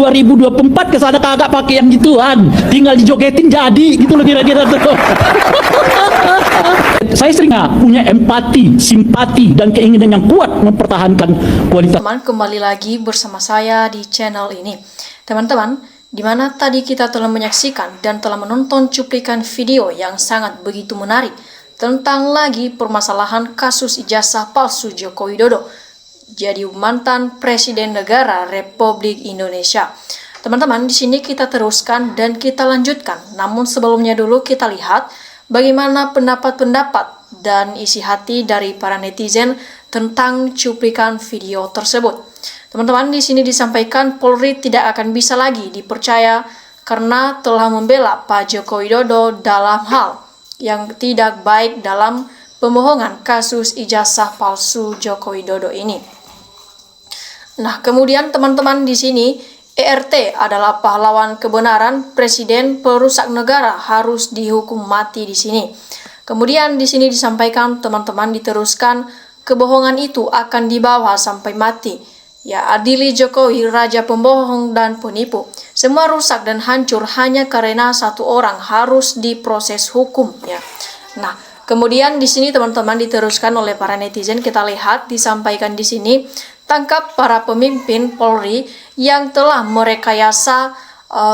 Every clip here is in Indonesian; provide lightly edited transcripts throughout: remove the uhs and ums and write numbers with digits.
2024 kesana kagak pakai yang gituan, tinggal dijogetin jadi gitu loh kira-kira tuh. Saya sering punya empati, simpati, dan keinginan yang kuat mempertahankan kualitas. Teman, kembali lagi bersama saya di channel ini. Teman-teman, di mana tadi kita telah menyaksikan dan telah menonton cuplikan video yang sangat begitu menarik tentang lagi permasalahan kasus ijazah palsu Joko Widodo jadi mantan Presiden Negara Republik Indonesia. Teman-teman, di sini kita teruskan dan kita lanjutkan. Namun sebelumnya dulu kita lihat bagaimana pendapat-pendapat dan isi hati dari para netizen tentang cuplikan video tersebut. Teman-teman, di sini disampaikan Polri tidak akan bisa lagi dipercaya karena telah membela Pak Joko Widodo dalam hal yang tidak baik dalam pembohongan kasus ijazah palsu Joko Widodo ini. Nah, kemudian teman-teman di sini ERT adalah pahlawan kebenaran, presiden perusak negara harus dihukum mati di sini. Kemudian di sini disampaikan teman-teman diteruskan kebohongan itu akan dibawa sampai mati. Ya, adili Jokowi raja pembohong dan penipu. Semua rusak dan hancur hanya karena satu orang harus diproses hukum ya. Nah, kemudian di sini teman-teman diteruskan oleh para netizen, kita lihat disampaikan di sini, tangkap para pemimpin Polri yang telah merekayasa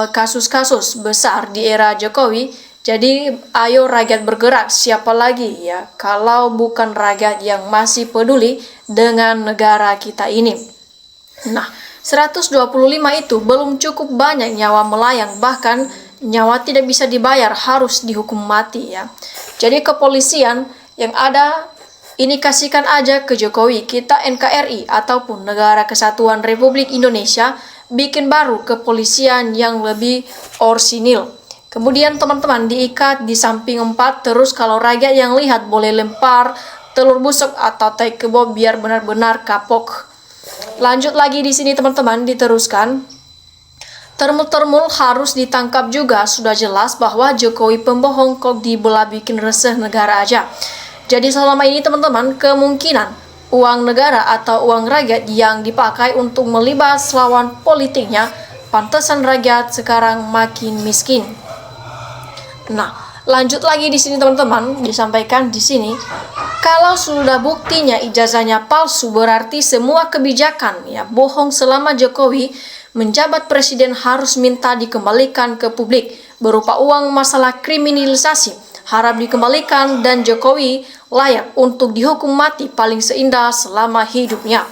kasus-kasus besar di era Jokowi. Jadi ayo rakyat bergerak, siapa lagi ya kalau bukan rakyat yang masih peduli dengan negara kita ini. Nah, 125 itu belum cukup banyak nyawa melayang, bahkan nyawa tidak bisa dibayar harus dihukum mati ya. Jadi kepolisian yang ada ini kasihkan aja ke Jokowi, kita NKRI ataupun Negara Kesatuan Republik Indonesia bikin baru kepolisian yang lebih orsinil. Kemudian teman-teman diikat di samping 4, terus kalau rakyat yang lihat boleh lempar telur busuk atau tai kebo biar benar-benar kapok. Lanjut lagi di sini teman-teman diteruskan. Termul-termul harus ditangkap juga, sudah jelas bahwa Jokowi pembohong kok dibelah bikin resah negara aja. Jadi selama ini teman-teman kemungkinan uang negara atau uang rakyat yang dipakai untuk melibas lawan politiknya, pantesan rakyat sekarang makin miskin. Nah, lanjut lagi di sini teman-teman disampaikan di sini, kalau sudah buktinya ijazahnya palsu berarti semua kebijakan ya bohong selama Jokowi menjabat presiden harus minta dikembalikan ke publik berupa uang masalah kriminalisasi harap dikembalikan dan Jokowi layak untuk dihukum mati paling seindah selama hidupnya.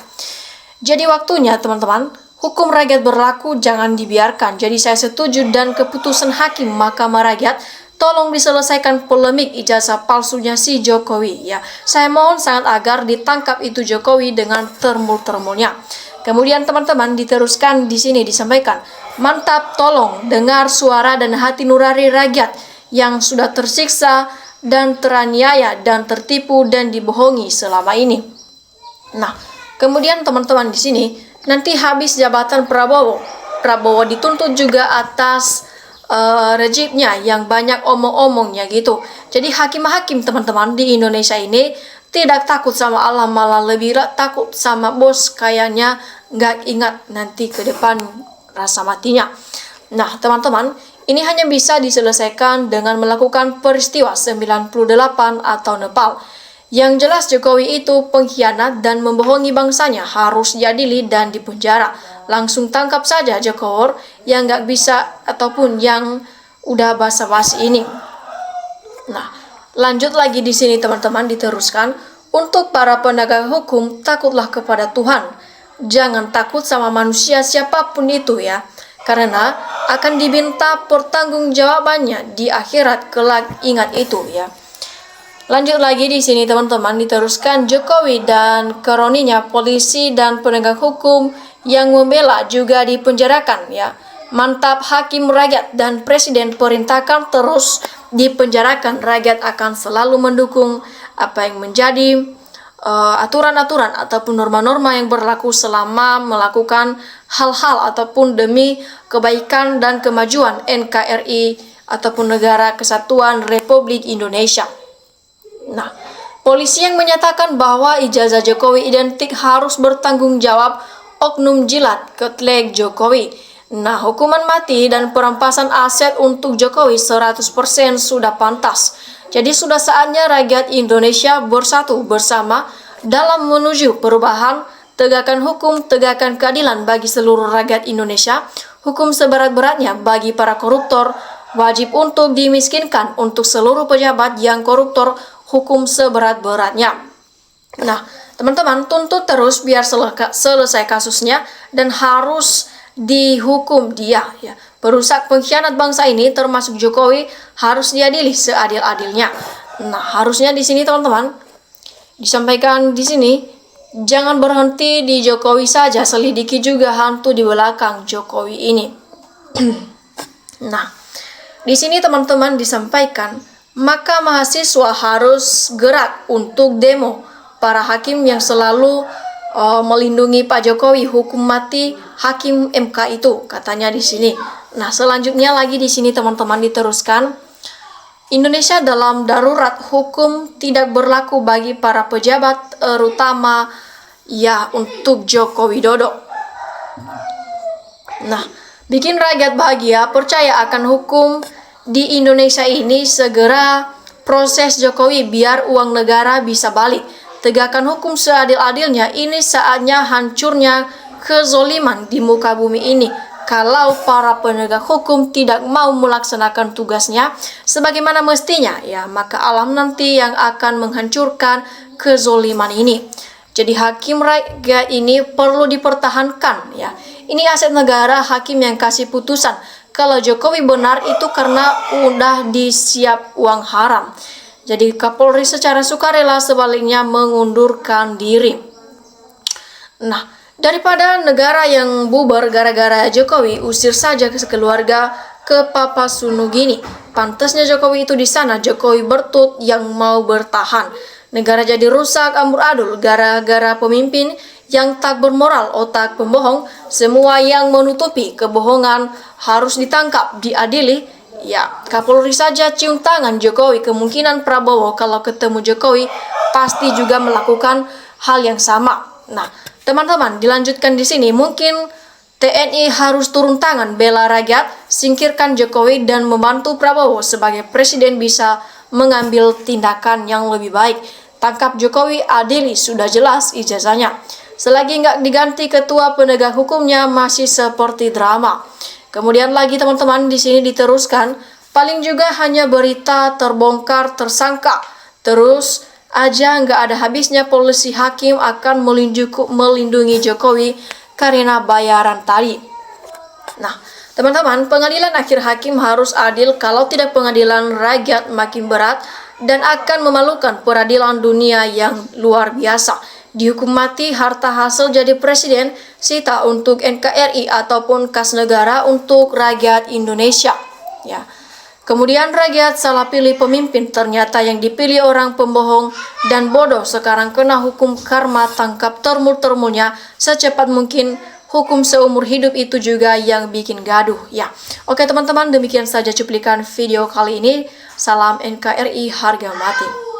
Jadi waktunya teman-teman, hukum rakyat berlaku jangan dibiarkan. Jadi saya setuju dan keputusan hakim Mahkamah Rakyat tolong diselesaikan polemik ijazah palsunya si Jokowi ya. Saya mohon sangat agar ditangkap itu Jokowi dengan termul-termulnya. Kemudian teman-teman diteruskan di sini disampaikan, mantap, tolong dengar suara dan hati nurani rakyat yang sudah tersiksa dan teraniaya dan tertipu dan dibohongi selama ini. Nah, kemudian teman-teman di sini nanti habis jabatan Prabowo dituntut juga atas rejimnya yang banyak omong-omongnya gitu. Jadi hakim-hakim teman-teman di Indonesia ini tidak takut sama Allah, malah lebih takut sama bos, kayaknya nggak ingat nanti ke depan rasa matinya. Nah teman-teman, ini hanya bisa diselesaikan dengan melakukan peristiwa 98 atau Nepal. Yang jelas Jokowi itu pengkhianat dan membohongi bangsanya, harus diadili dan dipenjara. Langsung tangkap saja Jokowi yang nggak bisa ataupun yang udah basa-basi ini. Nah, lanjut lagi di sini teman-teman diteruskan, untuk para penegak hukum takutlah kepada Tuhan. Jangan takut sama manusia siapapun itu ya. Karena akan diminta pertanggungjawabannya di akhirat kelak, ingat itu ya. Lanjut lagi di sini teman-teman diteruskan, Jokowi dan kroninya polisi dan penegak hukum yang membela juga dipenjarakan ya. Mantap, hakim rakyat dan presiden perintahkan terus dipenjarakan, rakyat akan selalu mendukung apa yang menjadi aturan-aturan ataupun norma-norma yang berlaku selama melakukan hal-hal ataupun demi kebaikan dan kemajuan NKRI ataupun Negara Kesatuan Republik Indonesia. Nah, polisi yang menyatakan bahwa ijazah Jokowi identik harus bertanggung jawab oknum jilat ketlek Jokowi. Nah, hukuman mati dan perampasan aset untuk Jokowi 100% sudah pantas. Jadi sudah saatnya rakyat Indonesia bersatu bersama dalam menuju perubahan, tegakkan hukum, tegakkan keadilan bagi seluruh rakyat Indonesia, hukum seberat-beratnya bagi para koruptor, wajib untuk dimiskinkan untuk seluruh pejabat yang koruptor, hukum seberat-beratnya. Nah, teman-teman, tuntut terus biar selesai kasusnya dan harus dihukum dia ya. Perusak pengkhianat bangsa ini termasuk Jokowi harus diadili seadil-adilnya. Nah, harusnya di sini teman-teman disampaikan di sini jangan berhenti di Jokowi saja, selidiki juga hantu di belakang Jokowi ini. Nah, di sini teman-teman disampaikan maka mahasiswa harus gerak untuk demo para hakim yang selalu melindungi Pak Jokowi, hukum mati hakim MK itu katanya di sini. Nah, selanjutnya lagi di sini teman-teman diteruskan, Indonesia dalam darurat hukum tidak berlaku bagi para pejabat terutama ya untuk Joko Widodo. Nah, bikin rakyat bahagia, percaya akan hukum di Indonesia ini, segera proses Jokowi biar uang negara bisa balik. Tegakkan hukum seadil-adilnya, ini saatnya hancurnya kezoliman di muka bumi ini. Kalau para penegak hukum tidak mau melaksanakan tugasnya sebagaimana mestinya, ya maka alam nanti yang akan menghancurkan kezoliman ini. Jadi hakim rakyat ini perlu dipertahankan ya. Ini aset negara, hakim yang kasih putusan. Kalau Jokowi benar itu karena udah disiap uang haram. Jadi Kapolri secara sukarela sebaliknya mengundurkan diri. Nah, daripada negara yang bubar gara-gara Jokowi, usir saja ke keluarga ke Papua Nugini. Pantasnya Jokowi itu di sana, Jokowi bertut yang mau bertahan. Negara jadi rusak amburadul gara-gara pemimpin yang tak bermoral, otak pembohong. Semua yang menutupi kebohongan harus ditangkap, diadili. Ya, Kapolri saja cium tangan Jokowi. Kemungkinan Prabowo kalau ketemu Jokowi pasti juga melakukan hal yang sama. Nah, teman-teman, dilanjutkan di sini. Mungkin TNI harus turun tangan bela rakyat, singkirkan Jokowi dan membantu Prabowo sebagai presiden bisa mengambil tindakan yang lebih baik. Tangkap Jokowi, adili, sudah jelas ijazahnya. Selagi nggak diganti ketua penegak hukumnya masih seperti drama. Kemudian lagi teman-teman di sini diteruskan, paling juga hanya berita terbongkar tersangka. Terus aja nggak ada habisnya polisi hakim akan melindungi Jokowi karena bayaran tadi. Nah, teman-teman, pengadilan akhir hakim harus adil, kalau tidak pengadilan rakyat makin berat dan akan memalukan peradilan dunia yang luar biasa. Dihukum mati, harta hasil jadi presiden, sita untuk NKRI ataupun kas negara untuk rakyat Indonesia. Ya. Kemudian rakyat salah pilih pemimpin, ternyata yang dipilih orang pembohong dan bodoh. Sekarang kena hukum karma, tangkap termul-termulnya secepat mungkin. Hukum seumur hidup itu juga yang bikin gaduh. Ya. Oke teman-teman, demikian saja cuplikan video kali ini. Salam NKRI harga mati.